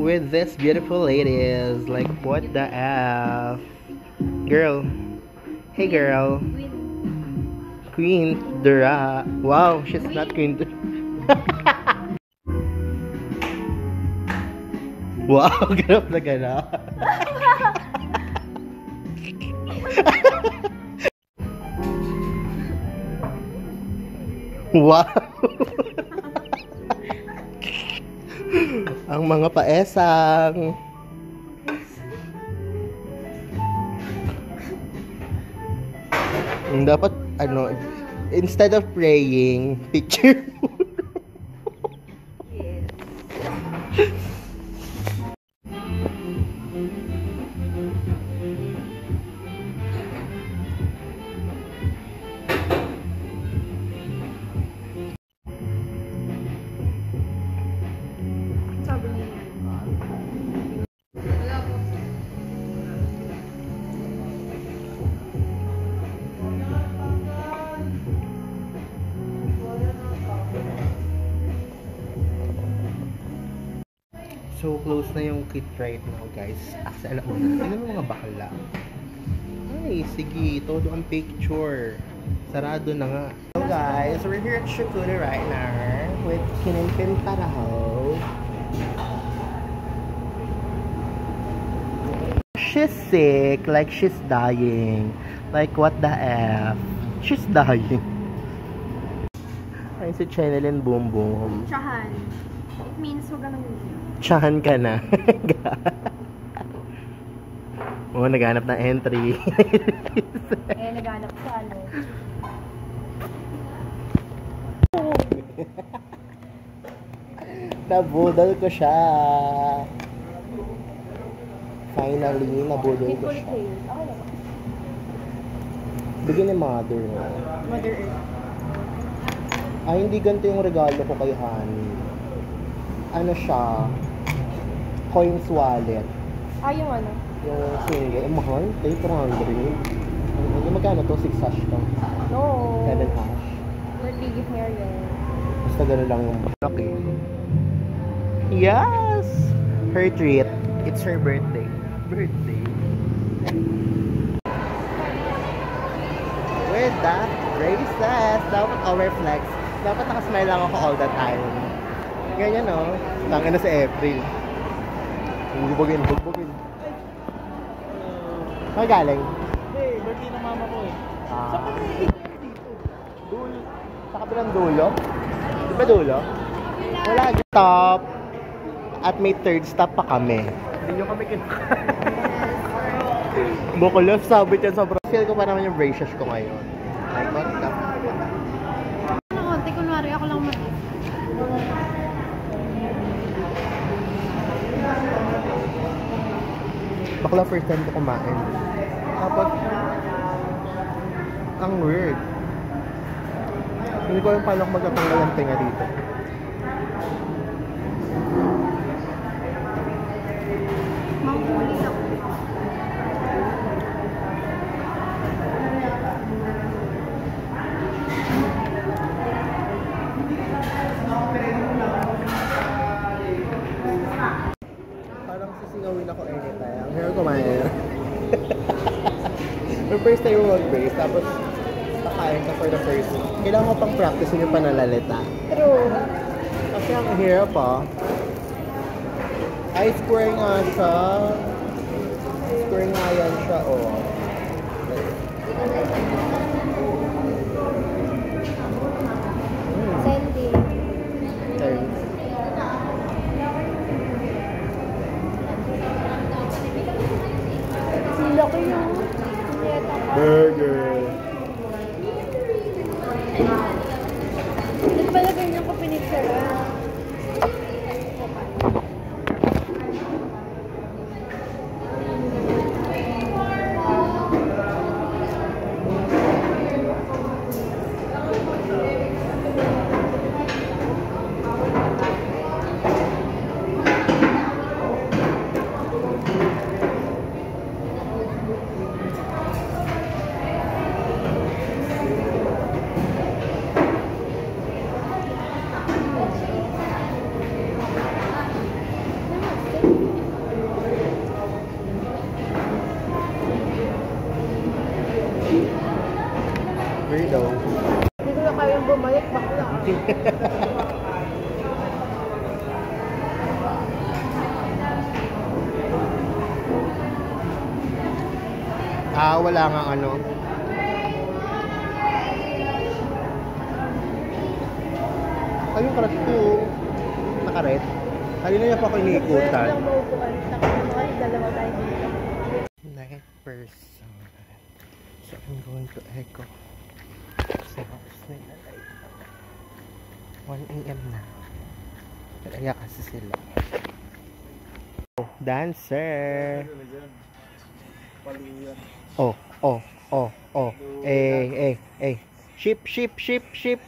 with these beautiful ladies. Like, what the F? Girl. Hey, girl. Queen Dura. Wow, she's not Queen Dura. Wow, ganap na ganap. Wow. Ang mga paesang. Dapat ano, instead of praying, picture. So, close na yung kit right now, guys. Sa alauna. Tignan mo mga bakla. Ay, sige. Todo ang picture. Sarado na nga. So, guys, we're here at Shukuna right now with Kinempin Paraho. She's sick. Like, she's dying. Like, what the F? She's dying. Ay, si Chanelin Boom Boom. Tsahan. It means huwag ganun yun. Tsahan ka na. Oo, naghanap ng entry. Naghanap sa ano. Nabudol ko siya. Finally, nabudol ko siya. Bigyan ni Mother. Mother Earth. Ay, hindi ganito yung regalo ko kay Honey. Ano siya? Coins wallet. Yung ano? Yung single. Mahal? 800. Yung magkano to? 6 hash to? No. 7 hash. Birthday gift niya yun. Basta gano'n lang yung okay. Yes! Her treat. It's her birthday. With that, braces. Dapat overflex. Dapat nakasmile lang ako all the time. Ganyan, no? Tangin na si April. Bugbugin. May galing? Hey, birthday ng mama ko eh. Saan ka dito? Dulo. Sa kabilang dulo? Di ba dulo? Wala. Stop. At may third stop pa kami. Hindi nyo kami kinakain. Bukulos, sabit yan sa bra. Feel ko pa naman yung braces ko ngayon. Like, what the konti, kunwari ako lang bakla first time ko kumain. Tapos, ang weird. Hindi ko alam paano ako magtatanggal ng tinga dito. Manghuli ako. Parang sisingawin ako anytime. Here kumain. Yung first time mo mag-brace, tapos kakain ka for the first time. Kailangan mo pang practice yung panalalita. Pero, kasi ang hirap ay square nga siya. Square nga yan siya, Sandy. Thanks. Sila ko yung Burger. Ba't pala ganyan ko pinicture? know. Hindi ko na kayang bumalik, bakla. Wala nga ano. Ayun, karat ko. Nakaret. Kanina niya pa ako iniikutan. Wala lang maupuan. Kasi dalawa tayo dito. Night person. So, I'm going to echo sa house nila. 1 AM na. Kaya kasi sila. Oh, dancer. Oh, oh, oh, oh. Ship, ship, ship, ship.